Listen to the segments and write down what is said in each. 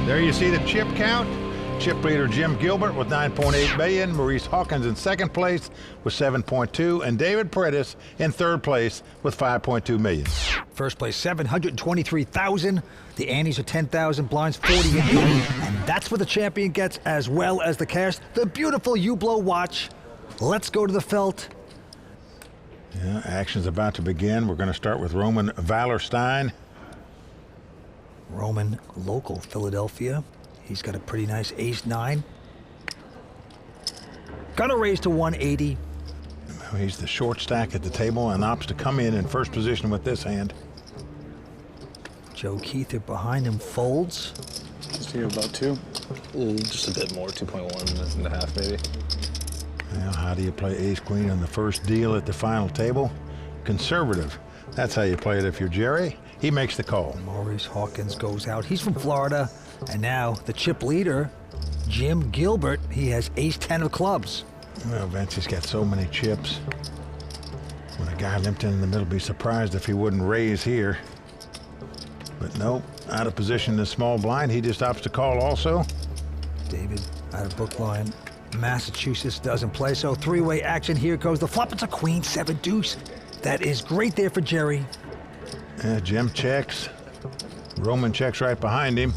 There you see the chip count. Chip leader Jim Gilbert with 9.8 million, Maurice Hawkins in second place with 7.2, and David Paredes in third place with 5.2 million. First place, 723,000. The antes are 10,000, blinds 40 and 80, and that's what the champion gets, as well as the cash. The beautiful Hublot watch. Let's go to the felt. Yeah, action's about to begin. We're going to start with Roman Valerstein. Roman, local Philadelphia. He's got a pretty nice ace-9. Gonna raise to 180. He's the short stack at the table and opts to come in first position with this hand. Joe Kuether behind him folds. Just here about 2. Just a bit more, 2.1.5 maybe. Well, how do you play ace-queen on the first deal at the final table? Conservative. That's how you play it if you're Jerry. He makes the call. Maurice Hawkins goes out. He's from Florida. And now the chip leader, Jim Gilbert, he has ace-10 of clubs. Well, Vince, he's got so many chips. When a guy limped in the middle, be surprised if he wouldn't raise here. But nope, out of position in the small blind. He just opts to call also. David out of book line. Massachusetts doesn't play, so three-way action. Here goes the flop. It's a queen, 7 deuce. That is great there for Jerry. Jim checks. Roman checks right behind him.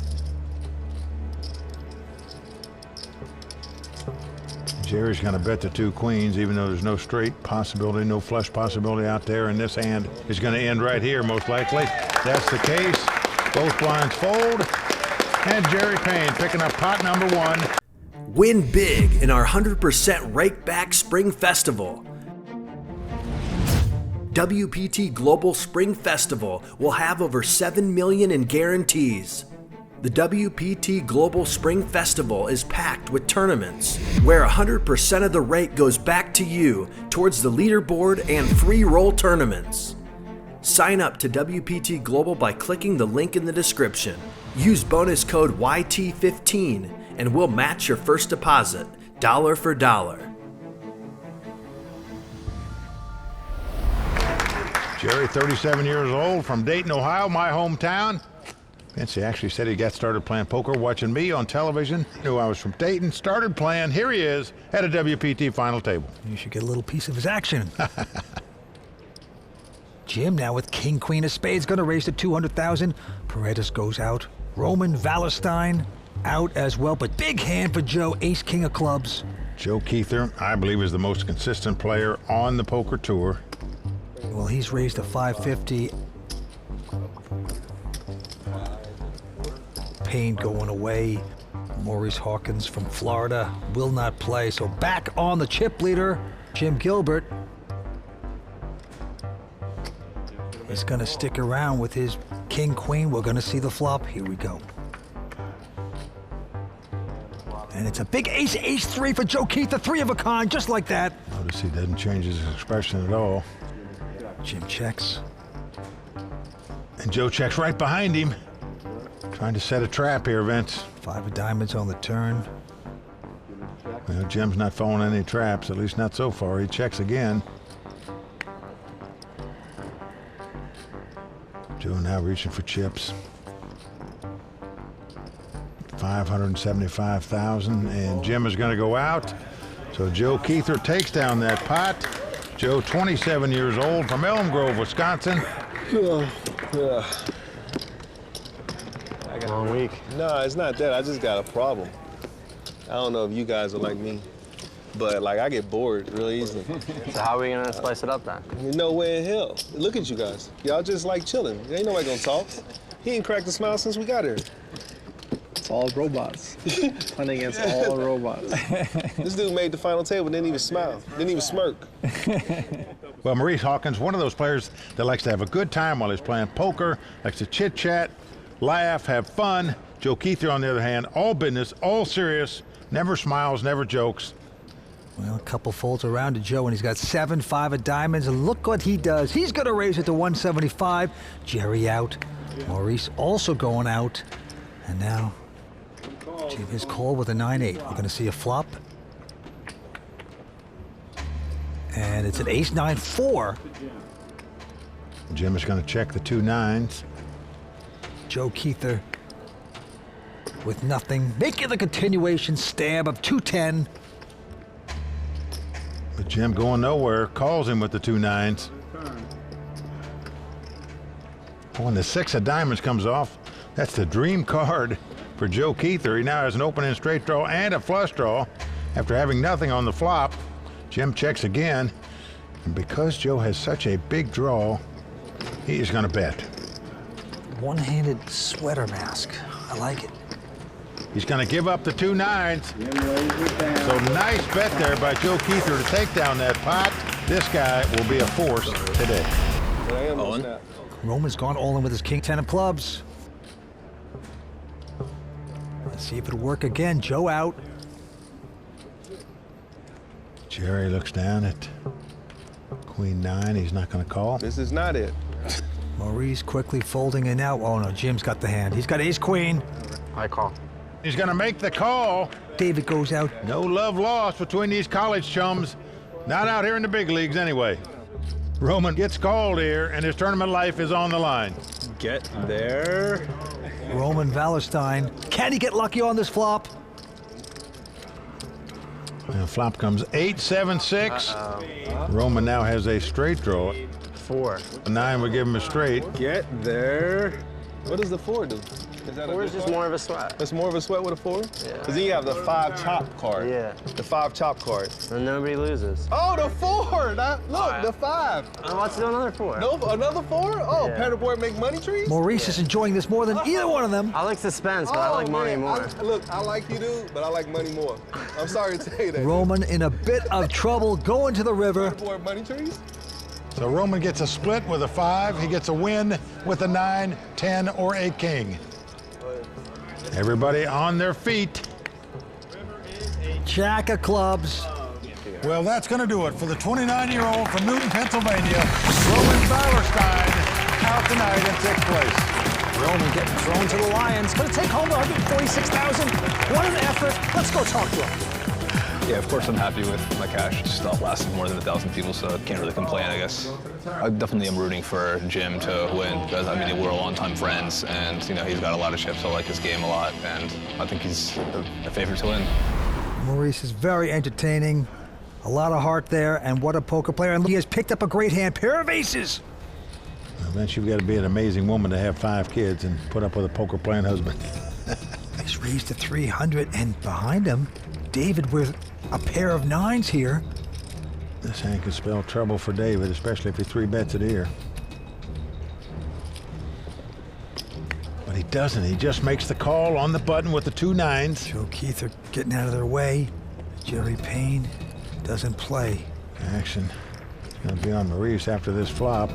Jerry's going to bet the 2 queens, even though there's no straight possibility, no flush possibility out there, and this hand is going to end right here, most likely. That's the case. Both blinds fold, and Jerry Payne picking up pot number 1. Win big in our 100% Rake Back Spring Festival. WPT Global Spring Festival will have over $7 million in guarantees. The WPT Global Spring Festival is packed with tournaments where 100% of the rake goes back to you towards the leaderboard and free roll tournaments. Sign up to WPT Global by clicking the link in the description. Use bonus code YT15 and we'll match your first deposit, dollar for dollar. Jerry, 37 years old, from Dayton, Ohio, my hometown. Vince, he actually said he got started playing poker watching me on television. Knew I was from Dayton, started playing. Here he is at a WPT final table. You should get a little piece of his action. Jim now with king, queen of spades, gonna raise to 200,000. Paredes goes out. Roman Valerstein out as well, but big hand for Joe, ace, king of clubs. Joe Kuether, I believe, is the most consistent player on the poker tour. Well, he's raised to 550. Payne going away. Maurice Hawkins from Florida will not play. So back on the chip leader, Jim Gilbert. He's gonna stick around with his king, queen. We're gonna see the flop. Here we go. And it's a big ace, ace-3 for Joe Kuether, 3 of a kind, just like that. Notice he doesn't change his expression at all. Jim checks. And Joe checks right behind him. Trying to set a trap here, Vince. 5 of diamonds on the turn. Well, Jim's not falling any traps, at least not so far. He checks again. Joe now reaching for chips. 575,000, and Jim is going to go out. So Joe Kuether takes down that pot. Joe, 27 years old, from Elm Grove, Wisconsin. Long week. No, it's not that. I just got a problem. I don't know if you guys are like me, but like I get bored real easily. So how are we gonna spice it up then? No way in hell. Look at you guys. Y'all just like chilling. Ain't nobody gonna talk. He ain't cracked a smile since we got here. It's all robots. Playing against all robots. This dude made the final table, didn't even smile, didn't even smirk. Well, Maurice Hawkins, one of those players that likes to have a good time while he's playing poker, likes to chit-chat, laugh, have fun. Joe Kuether, on the other hand, all business, all serious, never smiles, never jokes. Well, a couple folds around to Joe, and he's got 7, 5 of diamonds, and look what he does. He's going to raise it to 175. Jerry out. Maurice also going out. And now, Jim, his call with a 9-8. We're going to see a flop. And it's an ace-9-4. Jim is going to check the 2 9s. Joe Kuether with nothing, making the continuation stab of 210. But Jim going nowhere, calls him with the 2-9s. When the 6 of diamonds comes off, that's the dream card for Joe Kuether. He now has an open-end straight draw and a flush draw. After having nothing on the flop, Jim checks again. And because Joe has such a big draw, he is going to bet. One-handed sweater mask. I like it. He's going to give up the 2-9s. So nice bet there by Joe Kuether to take down that pot. This guy will be a force today. Roman's gone all in with his king-10 of clubs. Let's see if it'll work again. Joe out. Jerry looks down at Queen-9. He's not going to call. This is not it. Maurice quickly folding in now. Oh no, Jim's got the hand. He's got ace-queen. I call. He's going to make the call. David goes out. No love lost between these college chums. Not out here in the big leagues anyway. Roman gets called here, and his tournament life is on the line. Get there. Roman Valerstein. Can he get lucky on this flop? And the flop comes 8-7-6. Roman now has a straight draw. 4. A 9 would give him a straight. Get there. What does the 4 do? Is that 4 is just more of a sweat. That's more of a sweat with a 4? Yeah. Because then you have the 5 chop card. Yeah. The 5 chop card. And nobody loses. Oh, the 4! Look, the 5. Let's do another 4. No, another 4? Oh, Yeah. paddleboard make money trees? Maurice is enjoying this more than either one of them. I like suspense, but I like money man. more. Look, I like you, dude, but I like money more. I'm sorry to tell you that. Roman in a bit of trouble going to the river. Paddleboard money trees? So Roman gets a split with a 5. He gets a win with a 9, 10, or a king. Everybody on their feet. Jack of clubs. Well, that's going to do it for the 29-year-old from Newton, Pennsylvania, Roman Valerstein, out tonight in 6th place. Roman getting thrown to the Lions. Going to take home the $146,000. What an effort. Let's go talk to him. Yeah, of course I'm happy with my cash. Just lasted more than 1,000 people, so I can't really complain, I guess. I definitely am rooting for Jim to win because, I mean, we're longtime friends, and, you know, he's got a lot of chips. I like his game a lot, and I think he's a favorite to win. Maurice is very entertaining. A lot of heart there, and what a poker player. And he has picked up a great hand. Pair of aces. Eventually, you've got to be an amazing woman to have 5 kids and put up with a poker playing husband. He's raised to 300, and behind him, David with a pair of 9s here. This hand could spell trouble for David, especially if he 3-bets it here. But he doesn't. He just makes the call on the button with the 2 9s. Joe Kuether getting out of their way. Jerry Payne doesn't play. Action is going to be on Maurice after this flop.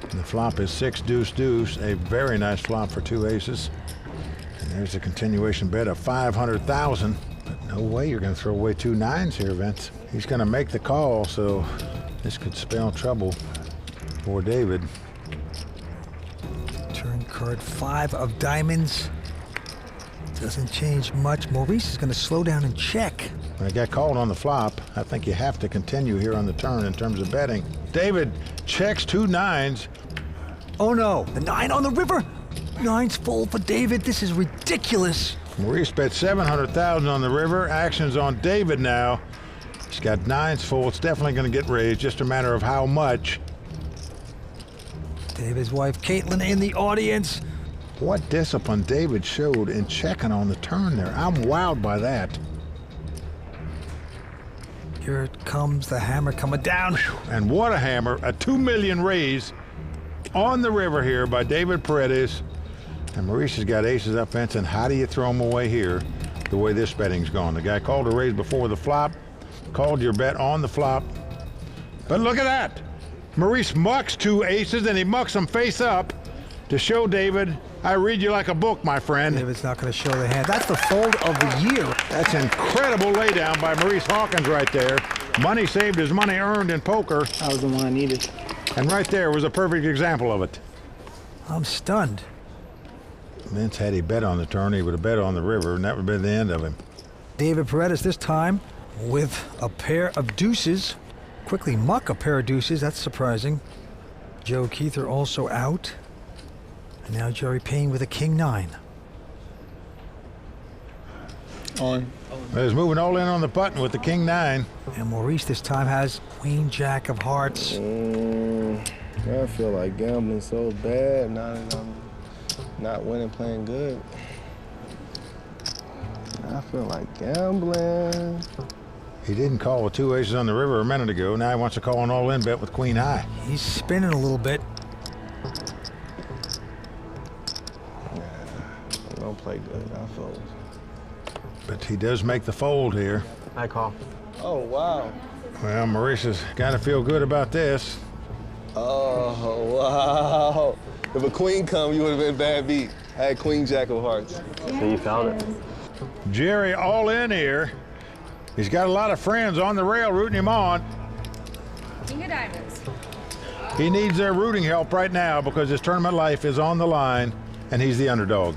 And the flop is 6 deuce deuce, a very nice flop for 2 aces. And there's a continuation bet of 500,000. But no way you're going to throw away 2 9s here, Vince. He's going to make the call, so this could spell trouble for David. Turn card 5 of diamonds. Doesn't change much. Maurice is going to slow down and check. When it got called on the flop, I think you have to continue here on the turn in terms of betting. David checks 2 9s. Oh no, the 9 on the river. 9's full for David. This is ridiculous. Maurice bet 700,000 on the river. Action's on David now. He's got 9s full. It's definitely going to get raised, just a matter of how much. David's wife, Caitlin, in the audience. What discipline David showed in checking on the turn there. I'm wowed by that. Here it comes, the hammer coming down. And what a hammer. A $2 million raise on the river here by David Paredes. And Maurice has got aces up, Vince, and how do you throw them away here the way this betting's gone? The guy called a raise before the flop, called your bet on the flop. But look at that. Maurice mucks 2 aces, and he mucks them face up to show David, I read you like a book, my friend. David's not going to show the hand. That's the fold of the year. That's incredible laydown by Maurice Hawkins right there. Money saved is money earned in poker. That was the one I needed. And right there was a perfect example of it. I'm stunned. Vince, had he bet on the turn, he would have bet on the river, and that would have been the end of him. David Paredes this time with a pair of deuces. Quickly muck a pair of deuces. That's surprising. Joe Kuether also out. And now Jerry Payne with a king-9. On. He's moving all in on the button with the king-9. And Maurice this time has queen-jack of hearts. I feel like gambling so bad now that I'm not winning, playing good. I feel like gambling. He didn't call with 2 aces on the river a minute ago. Now he wants to call an all-in bet with queen high. He's spinning a little bit. I don't play good. I fold. But he does make the fold here. I call. Oh, wow. Well, Maurice has got to feel good about this. Oh, wow. If a queen come, you would have been bad beat. I had queen jack of hearts. So you found it. Jerry all in here. He's got a lot of friends on the rail rooting him on. King of diamonds. He needs their rooting help right now because his tournament life is on the line and he's the underdog.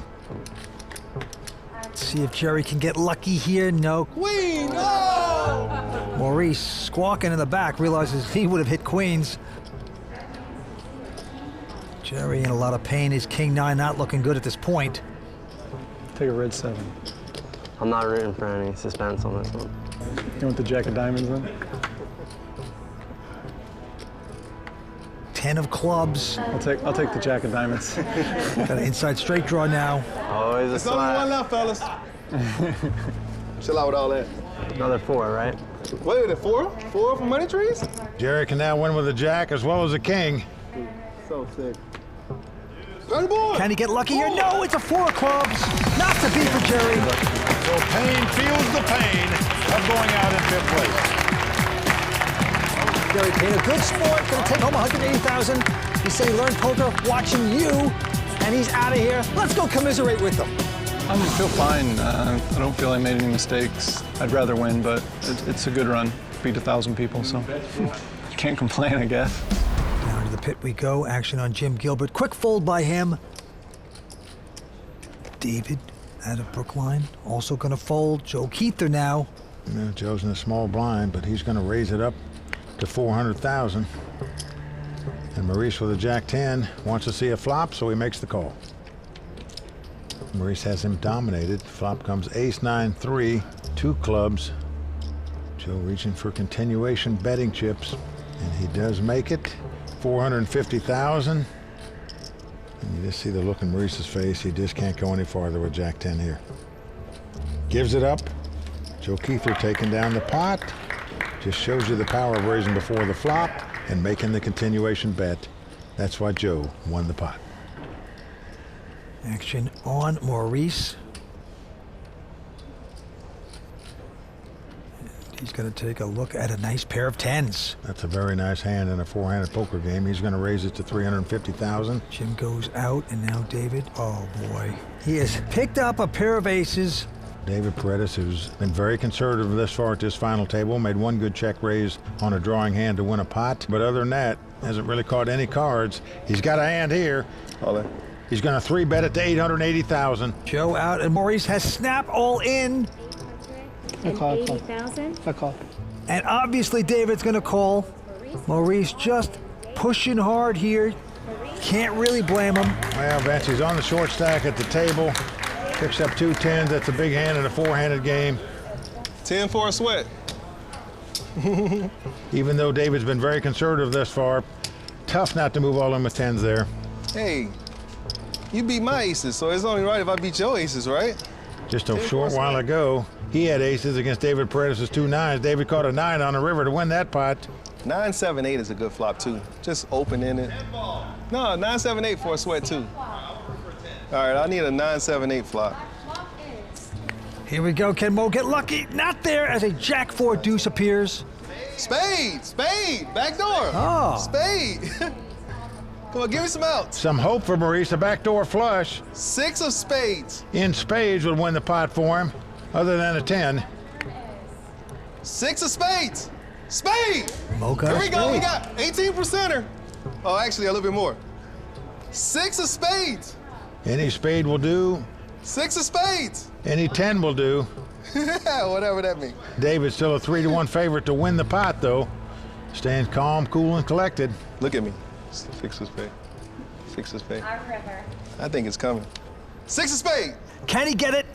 Let's see if Jerry can get lucky here. No. Queen! Oh! Maurice, squawking in the back, realizes he would have hit queens. Jerry in a lot of pain. His king-9 not looking good at this point. Take a red 7. I'm not rooting for any suspense on this one. You want the jack of diamonds then? 10 of clubs. I'll take the jack of diamonds. Got an inside straight draw now. Always a There's only one slap. left, fellas. Chill out with all that. Another 4, right? Wait a minute, 4? 4 for money trees? Jerry can now win with a jack as well as a king. So sick. Turn the board! Can he get lucky here? No, it's a 4 of clubs. Not to be for Jerry. So Payne feels the pain of going out in 5th place. Jerry Payne, a good sport, gonna take home $180,000. He said he learned poker watching you, and he's out of here. Let's go commiserate with them. I feel fine. I don't feel I made any mistakes. I'd rather win, but it's a good run. Beat 1,000 people, so can't complain, I guess. Down to the pit we go. Action on Jim Gilbert. Quick fold by him. David out of Brookline, also gonna fold. Joe Kuether now. Yeah, Joe's in a small blind, but he's going to raise it up to 400,000. And Maurice with a jack-10 wants to see a flop, so he makes the call. Maurice has him dominated. Flop comes ace-9-3, 2 clubs. Joe reaching for continuation betting chips, and he does make it. 450,000. And you just see the look in Maurice's face. He just can't go any farther with jack-10 here. Gives it up. Joe Kuether taking down the pot. Just shows you the power of raising before the flop and making the continuation bet. That's why Joe won the pot. Action on Maurice. And he's going to take a look at a nice pair of 10s. That's a very nice hand in a 4-handed poker game. He's going to raise it to 350,000. Jim goes out, and now David. Oh boy. He has picked up a pair of aces. David Paredes, who's been very conservative this far at this final table, made 1 good check raise on a drawing hand to win a pot. But other than that, hasn't really caught any cards. He's got a hand here. All that. He's going to 3-bet it to 880,000. Joe out, and Maurice has snap all in. And 80,000. I call. And obviously David's going to call. Maurice just pushing hard here. Can't really blame him. Well, Vince, he's on the short stack at the table. Picks up 2 10s. That's a big hand in a 4-handed game. 10 for a sweat. Even though David's been very conservative thus far, tough not to move all in with 10s there. Hey, you beat my aces, so it's only right if I beat your aces, right? Just a short while ago, he had aces against David Paredes' 2 9s. David caught a 9 on the river to win that pot. 9-7-8 is a good flop too. Just open in it. No, 9-7-8 for a sweat too. All right, I need a 9-7-8 flop. Here we go. Can Mo get lucky? Not there as a jack-4 deuce appears. Spade, spade, back door. Oh. Spade. Come on, give me some outs. Some hope for Maurice, a backdoor flush 6 of spades. in spades would win the pot for him, other than a 10. 6 of spades. Spade. Mo got Here a we go, we spade. got 18%er. Oh, actually, a little bit more. 6 of spades. Any spade will do. 6 of spades. Any 10 will do. Whatever that means. David's still a 3-1 favorite to win the pot, though. Staying calm, cool, and collected. Look at me. 6 of spades. Six of spade. Our river. I think it's coming. Six of spade. Can he get it?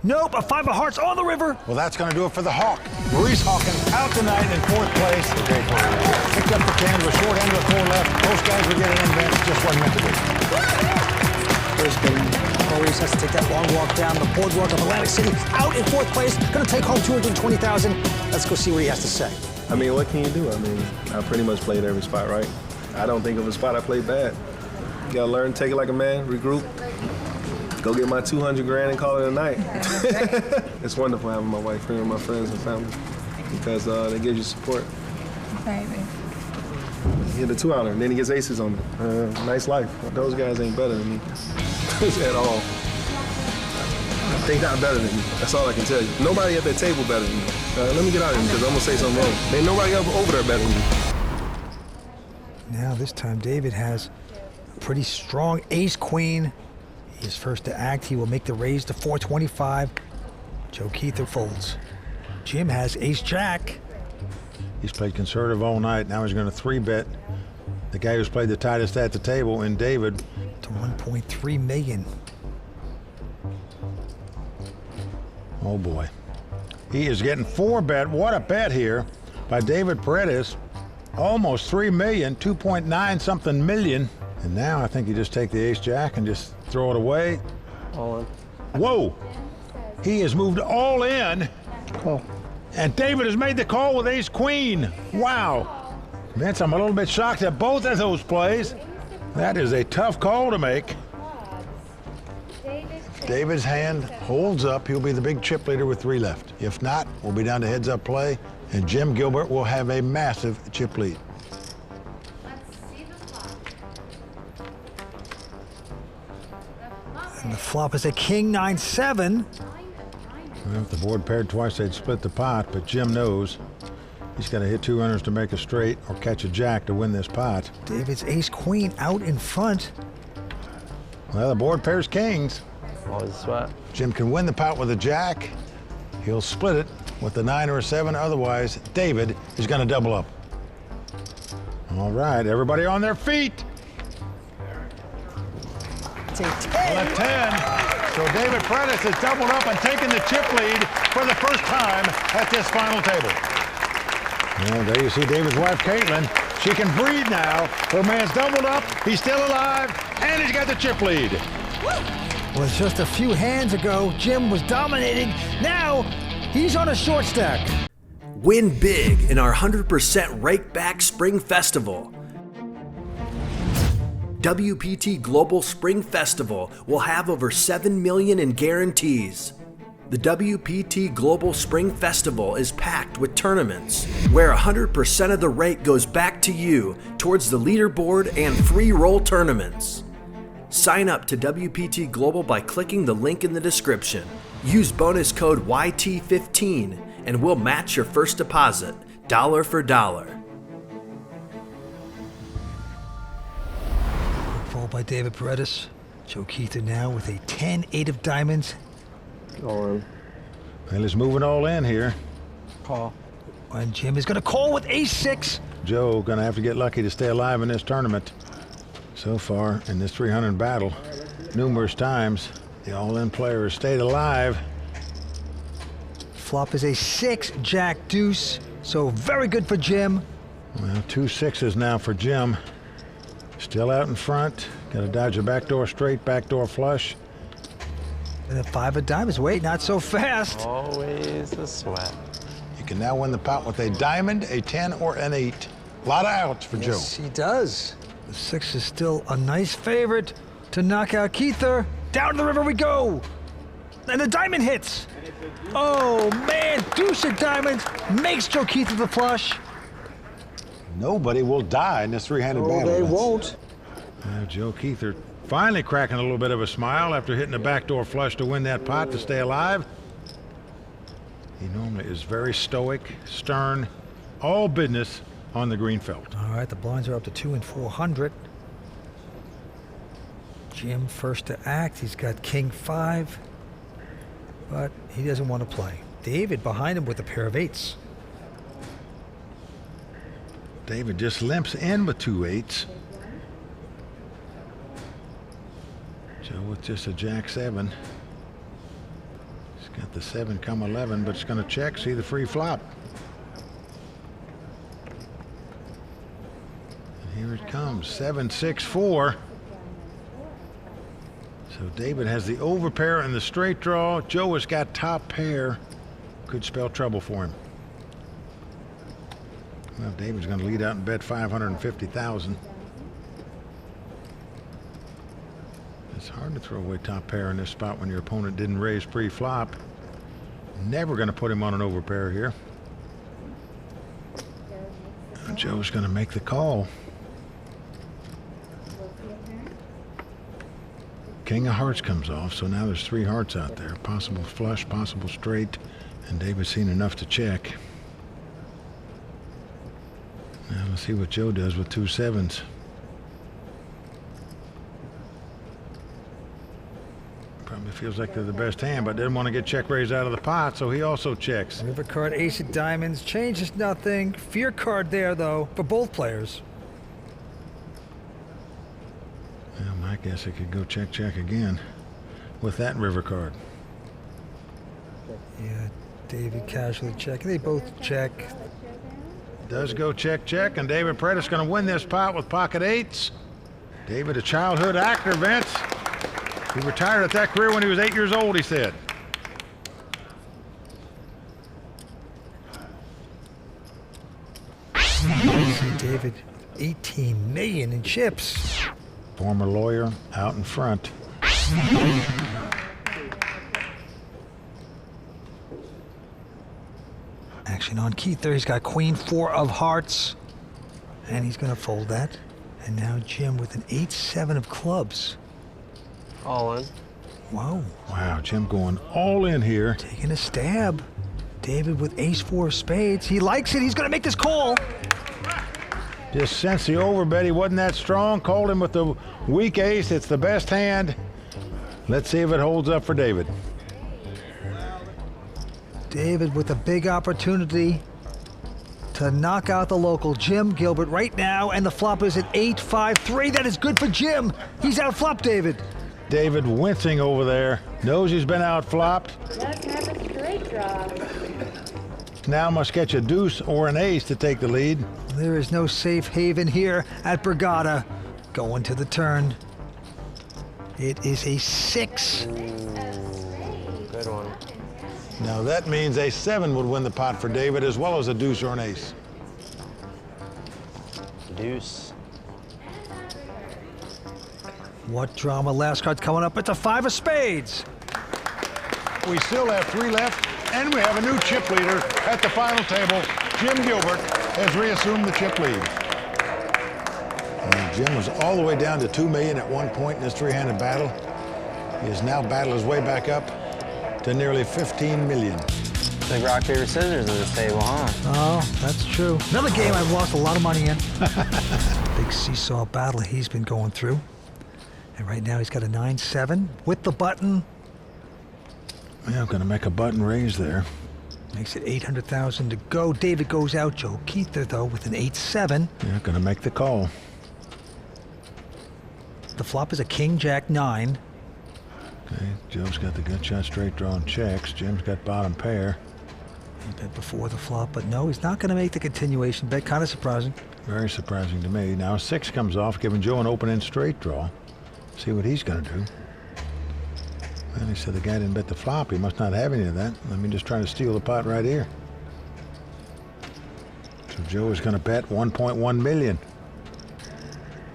Nope, a 5 of hearts on the river. Well, that's going to do it for the Hawk. Maurice Hawkins out tonight in 4th place. Picked up the 10 with short end of the 4 left. Most guys were getting in advance. Just wasn't meant to be. First game, Maurice has to take that long walk down the boardwalk of Atlantic City. Out in 4th place. Going to take home $220,000. Let's go see what he has to say. I mean, what can you do? I mean, I pretty much played every spot right. I don't think of a spot I played bad. You gotta learn, take it like a man, regroup, go get my 200 grand and call it a night. It's wonderful having my wife here and my friends and family because they give you support. Baby. He hit a 2-outer, and then he gets aces on me. Nice life. Those guys ain't better than me at all. They not better than me. That's all I can tell you. Nobody at that table better than me. Let me get out of here because I'm gonna say something wrong. Ain't nobody over there better than me. Now this time David has a pretty strong ace-queen. He is first to act. He will make the raise to 425. Joe Kuether folds. Jim has ace-jack. He's played conservative all night. Now he's going to 3-bet the guy who's played the tightest at the table in David. To 1.3 million. Oh boy. He is getting 4-bet. What a bet here by David Paredes. Almost 3 million, 2.9 something million. And now I think you just take the ace-jack and just throw it away. All in. Whoa! He has moved all in. Call. And David has made the call with ace-queen. Wow. Vince, I'm a little bit shocked at both of those plays. That is a tough call to make. David's hand holds up. He'll be the big chip leader with 3 left. If not, we'll be down to heads-up play, and Jim Gilbert will have a massive chip lead. And the flop is a king 9-7. Well, if the board paired twice, they'd split the pot, but Jim knows he's got to hit 2 runners to make a straight or catch a jack to win this pot. David's ace-queen out in front. Well, the board pairs kings. Always a sweat. Jim can win the pot with a jack. He'll split it with a 9 or a 7. Otherwise, David is going to double up. All right, everybody on their feet. It's a 10. Well, a 10. So David Paredes has doubled up and taken the chip lead for the first time at this final table. Well, there you see David's wife, Caitlin. She can breathe now. Her man's doubled up. He's still alive, and he's got the chip lead. Was just a few hands ago, Jim was dominating. Now, he's on a short stack. Win big in our 100% Rake Back Spring Festival. WPT Global Spring Festival will have over $7 million in guarantees. The WPT Global Spring Festival is packed with tournaments where 100% of the rake goes back to you towards the leaderboard and free roll tournaments. Sign up to WPT Global by clicking the link in the description. Use bonus code YT15 and we'll match your first deposit, dollar for dollar. Fold by David Paredes. Joe Kuether now with a 10-8 of diamonds. All in. Well, he's moving all in here. Call. And Jim is going to call with ace-6. Joe going to have to get lucky to stay alive in this tournament. So far in this 300 battle, numerous times, the all-in player has stayed alive. Flop is a 6, jack, deuce. So very good for Jim. Well, 2 6s now for Jim. Still out in front. Got to dodge a backdoor straight, backdoor flush. And a 5 of diamonds. Wait, not so fast. Always a sweat. You can now win the pot with a diamond, a 10, or an 8. A lot of outs for Joe. Yes, he does. The 6 is still a nice favorite to knock out Kuether. Down the river we go. And the diamond hits. Oh, man. Deuce of diamonds makes Joe Kuether the flush. Nobody will die in this 300 battle. They That's- won't. Joe Kuether finally cracking a little bit of a smile after hitting a backdoor flush to win that pot to stay alive. He normally is very stoic, stern, all business on the green felt. All right, the blinds are up to 2 and 400. Jim first to act. He's got king 5, but he doesn't want to play. David behind him with a pair of 8s. David just limps in with 2 8s. Joe with just a jack-7. He's got the 7 come 11, but it's going to check, see the free flop. And here it comes, 7-6-4. So David has the overpair and the straight draw. Joe has got top pair. Could spell trouble for him. Well, David's going to lead out and bet 550,000. It's hard to throw away top pair in this spot when your opponent didn't raise pre-flop. Never going to put him on an overpair here. Joe's going to make the call. King of hearts comes off, so now there's 3 hearts out there. Possible flush, possible straight, and David's seen enough to check. Now let's see what Joe does with 2 7s. Probably feels like they're the best hand, but didn't want to get check raised out of the pot, so he also checks. River card, ace of diamonds, changes nothing. Fear card there, though, for both players. Well, my guess it could go check, check again with that river card. Yeah, David casually checking. They both check. Does go check, check, and David Paredes going to win this pot with pocket 8s. David, a childhood actor, Vince. He retired at that career when he was 8 years old, he said. See David, 18 million in chips. Former lawyer out in front. Action on Kuether. He's got queen 4 of hearts. And he's going to fold that. And now Jim with an 8-7 of clubs. All in. Whoa. Wow, Jim going all in here. Taking a stab. David with ace 4 of spades. He likes it. He's going to make this call. Just sensed the overbet. He wasn't that strong. Called him with the weak ace. It's the best hand. Let's see if it holds up for David. David with a big opportunity to knock out the local Jim Gilbert right now, and the flop is at 8-5-3. That is good for Jim. He's out flopped David. David wincing over there. Knows he's been out flopped. Let's have a straight draw. Now must catch a deuce or an ace to take the lead. There is no safe haven here at Borgata. Going to the turn. It is a 6. Good one. Now that means a 7 would win the pot for David, as well as a deuce or an ace. Deuce. What drama? Last card coming up. It's a 5 of spades. We still have 3 left, and we have a new chip leader at the final table. Jim Gilbert has reassumed the chip lead. And Jim was all the way down to $2 million at one point in this 3-handed battle. He has now battled his way back up to nearly 15 million. Big rock, paper, scissors at this table, huh? Oh, that's true. Another game I've lost a lot of money in. Big seesaw battle he's been going through. And right now he's got a 9-7 with the button. Yeah, I'm going to make a button raise there. Makes it 800,000 to go. David goes out. Joe Kuether, though, with an 8-7. Yeah, going to make the call. The flop is a king, jack, 9. Okay, Joe's got the gut shot, straight draw, and checks. Jim's got bottom pair. He bet before the flop, but no, he's not going to make the continuation bet. Kind of surprising. Very surprising to me. Now 6 comes off, giving Joe an open-end straight draw. See what he's going to do. Well, he said the guy didn't bet the flop. He must not have any of that. Let me just try to steal the pot right here. So Joe is going to bet 1.1 million.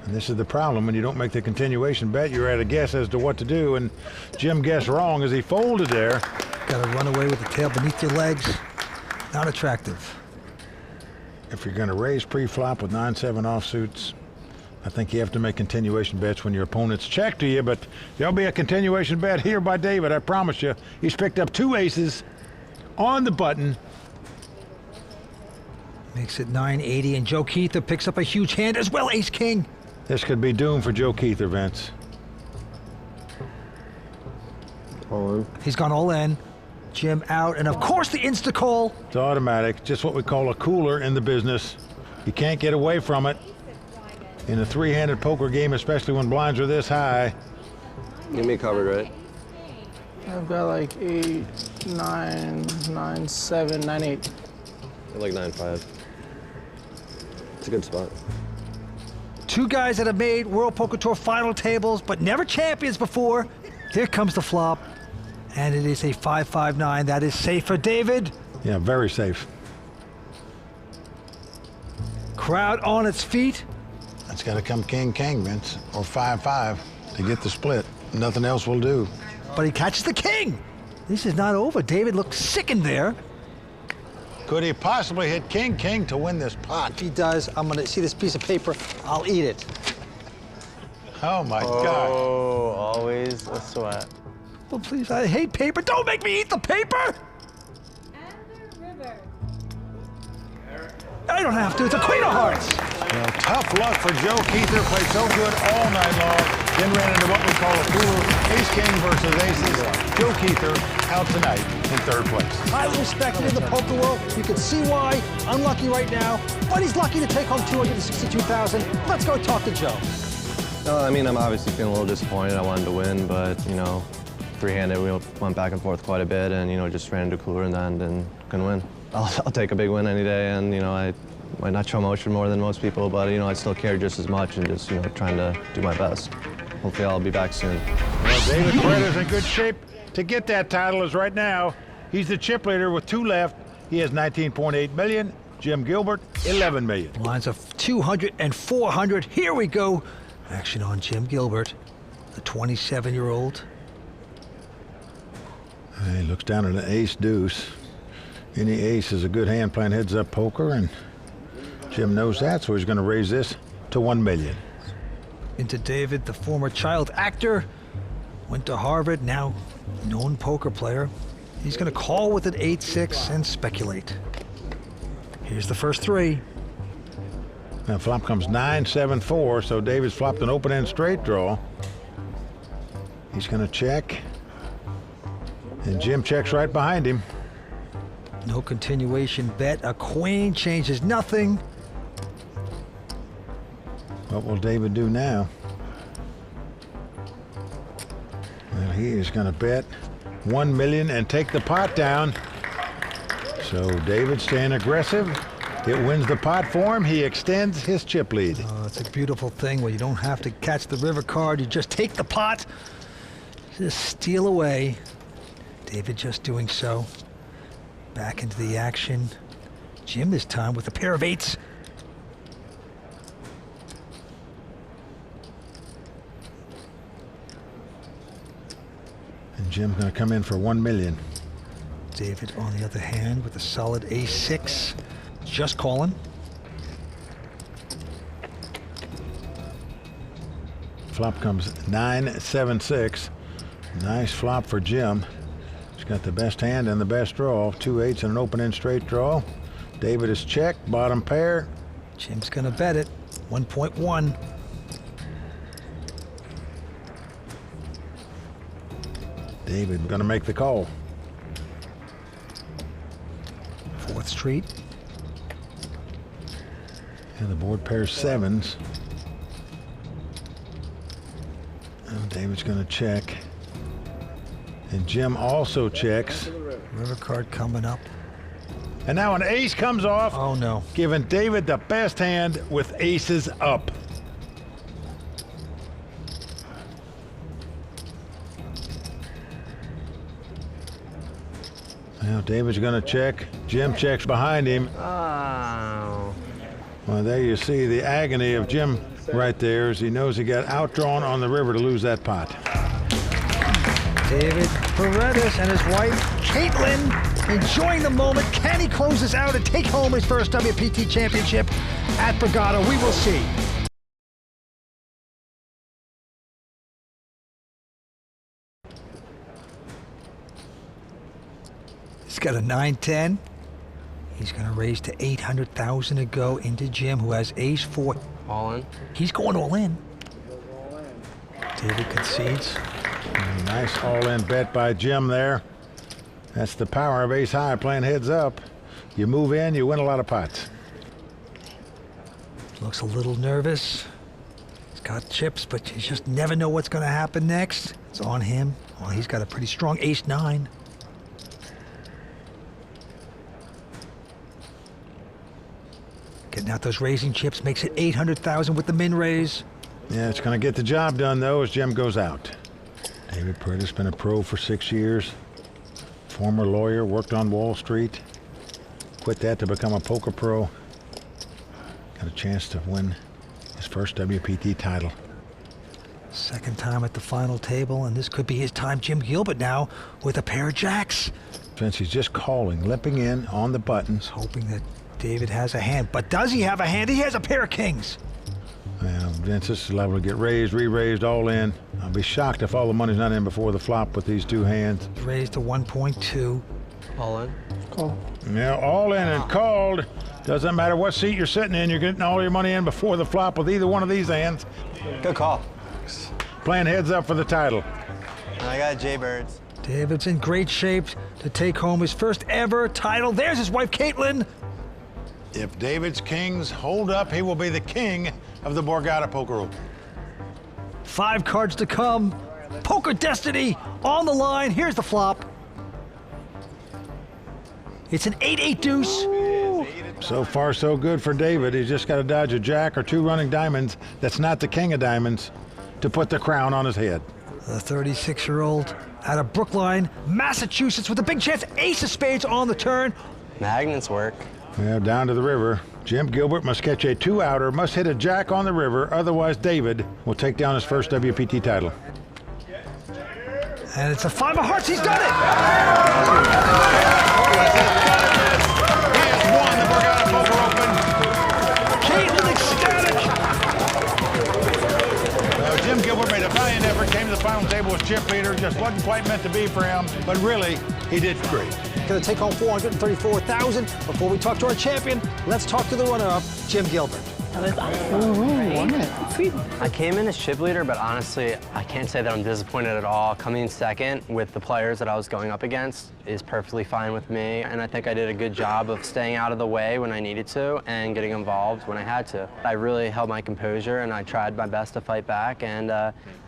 And this is the problem. When you don't make the continuation bet, you're at a guess as to what to do. And Jim guessed wrong as he folded there. Got to run away with the tail beneath your legs. Not attractive. If you're going to raise pre-flop with 9-7 offsuits, I think you have to make continuation bets when your opponents check to you, but there'll be a continuation bet here by David, I promise you. He's picked up 2 aces on the button. Makes it 980, and Joe Kuether picks up a huge hand as well, ace-king. This could be doomed for Joe Kuether, Vince. All in. He's gone all in. Jim out, and of course the insta-call. It's automatic, just what we call a cooler in the business. You can't get away from it. In a 3-handed poker game, especially when blinds are this high, Give me covered, right? I've got like 8, 9, 9, 7, 9, 8. I like 9, 5. It's a good spot. Two guys that have made World Poker Tour final tables, but never champions before. Here comes the flop, and it is a 5-5-9. That is safe for David. Yeah, very safe. Crowd on its feet. That's got to come king-king, Vince, or 5-5 to get the split. Nothing else will do. But he catches the king. This is not over. David looks sickened there. Could he possibly hit king-king to win this pot? If he does, I'm gonna see this piece of paper. I'll eat it. Oh my God. Oh, always a sweat. Well, please, I hate paper. Don't make me eat the paper. And the river. I don't have to. It's a queen of hearts. Well, tough luck for Joe Kuether. Played so good all night long. Then ran into what we call a cooler. Ace-king versus aces. Joe Kuether out tonight in third place. Highly respected in the poker world. You can see why. Unlucky right now, but he's lucky to take home $262,000. Let's go talk to Joe. No, I mean, I'm obviously feeling a little disappointed. I wanted to win, but, you know, three-handed, we went back and forth quite a bit and, you know, just ran into cooler in the end and couldn't win. I'll take a big win any day, and, you know, I might not show emotion more than most people, but, you know, I still care just as much and just, you know, trying to do my best. Hopefully I'll be back soon. Well, David Paredes in good shape to get that title as right now. He's the chip leader with 2 left. He has 19.8 million. Jim Gilbert, 11 million. Lines of 200 and 400. Here we go. Action on Jim Gilbert, the 27-year-old. He looks down at an ace-deuce. Any ace is a good hand playing heads-up poker, and Jim knows that, so he's going to raise this to 1 million. Into David, the former child actor. Went to Harvard, now known poker player. He's going to call with an 8-6 and speculate. Here's the first 3. Now flop comes 9-7-4, so David's flopped an open-end straight draw. He's going to check, and Jim checks right behind him. No continuation bet. A queen changes nothing. What will David do now? Well, he is going to bet 1 million and take the pot down. So David staying aggressive. It wins the pot for him. He extends his chip lead. Oh, it's a beautiful thing where you don't have to catch the river card. You just take the pot, just steal away. David just doing so. Back into the action. Jim this time with a pair of 8s. And Jim's going to come in for 1 million. David, on the other hand, with a solid ace-6. Just calling. Flop comes 9-7-6. Nice flop for Jim. He's got the best hand and the best draw. 2 8s and an open-end straight draw. David is checked, bottom pair. Jim's gonna bet it. 1.1. David gonna make the call. 4th Street. And the board pairs 7s. And David's gonna check. And Jim also checks. River card coming up. And now an ace comes off. Oh no. Giving David the best hand with aces up. Now David's gonna check. Jim checks behind him. Oh. Well, there you see the agony of Jim right there as he knows he got outdrawn on the river to lose that pot. David Paredes and his wife, Caitlin, enjoying the moment. Can he close this out and take home his first WPT championship at Borgata? We will see. He's got a 9-10. He's going to raise to 800,000 to go into Jim, who has ace-4. All in? He's going all in. David concedes. Nice all-in bet by Jim there. That's the power of ace-high playing heads up. You move in, you win a lot of pots. Looks a little nervous. He's got chips, but you just never know what's going to happen next. It's on him. Well, he's got a pretty strong ace-9. Getting out those raising chips makes it 800,000 with the min raise. Yeah, it's going to get the job done, though, as Jim goes out. David Paredes been a pro for 6 years. Former lawyer, worked on Wall Street. Quit that to become a poker pro. Got a chance to win his first WPT title. Second time at the final table, and this could be his time. Jim Gilbert now with a pair of jacks. Since he's just calling, limping in on the buttons. Hoping that David has a hand. But does he have a hand? He has a pair of kings. Well, Vince is liable to get raised, re-raised, all in. I'll be shocked if all the money's not in before the flop with these two hands. Raised to 1.2. All in. Call. Now, all in and called. Doesn't matter what seat you're sitting in, you're getting all your money in before the flop with either one of these hands. Good call. Playing heads up for the title. I got Jaybirds. David's in great shape to take home his first ever title. There's his wife, Caitlin. If David's kings hold up, he will be the king of the Borgata Poker Open. 5 cards to come. Poker destiny on the line. Here's the flop. It's an 8-8 deuce. So far, so good for David. He's just got to dodge a jack or 2 running diamonds. That's not the king of diamonds to put the crown on his head. The 36-year-old out of Brookline, Massachusetts, with a big chance. Ace of spades on the turn. Magnets work. Well, down to the river. Jim Gilbert must catch a 2-outer, must hit a jack on the river, otherwise David will take down his first WPT title. And it's a 5 of hearts. He's done it. He has won the Borgata Poker Open. Caitlin ecstatic. Well, Jim Gilbert made a valiant effort, came to the final table with chip leader, just wasn't quite meant to be for him, but really, he did great. Going to take home $434,000. Before we talk to our champion, let's talk to the runner-up, Jim Gilbert. That was won it. Sweet. I came in as chip leader, but honestly, I can't say that I'm disappointed at all. Coming in second with the players that I was going up against is perfectly fine with me, and I think I did a good job of staying out of the way when I needed to and getting involved when I had to. I really held my composure, and I tried my best to fight back, and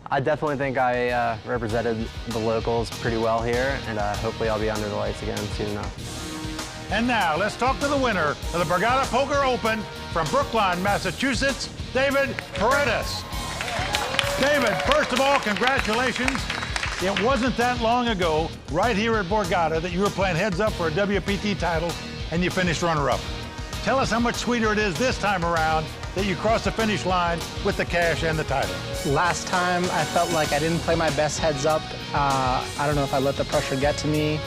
I definitely think I represented the locals pretty well here, and hopefully I'll be under the lights again soon enough. And now, let's talk to the winner of the Borgata Poker Open from Brookline, Massachusetts, David Paredes. David, first of all, congratulations. It wasn't that long ago, right here at Borgata, that you were playing heads up for a WPT title, and you finished runner-up. Tell us how much sweeter it is this time around that you crossed the finish line with the cash and the title. Last time, I felt like I didn't play my best heads up. I don't know if I let the pressure get to me,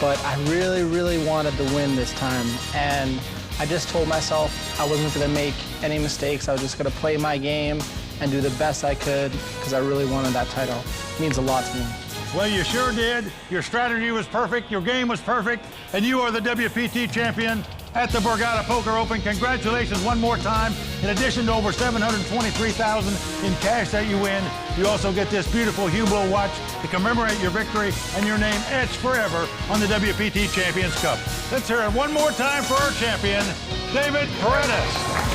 but I really, really wanted to win this time. And I just told myself I wasn't gonna make any mistakes. I was just gonna play my game and do the best I could because I really wanted that title. It means a lot to me. Well, you sure did. Your strategy was perfect, your game was perfect, and you are the WPT champion at the Borgata Poker Open. Congratulations one more time. In addition to over $723,000 in cash that you win, you also get this beautiful Hublot watch to commemorate your victory and your name etched forever on the WPT Champions Cup. Let's hear it one more time for our champion, David Paredes.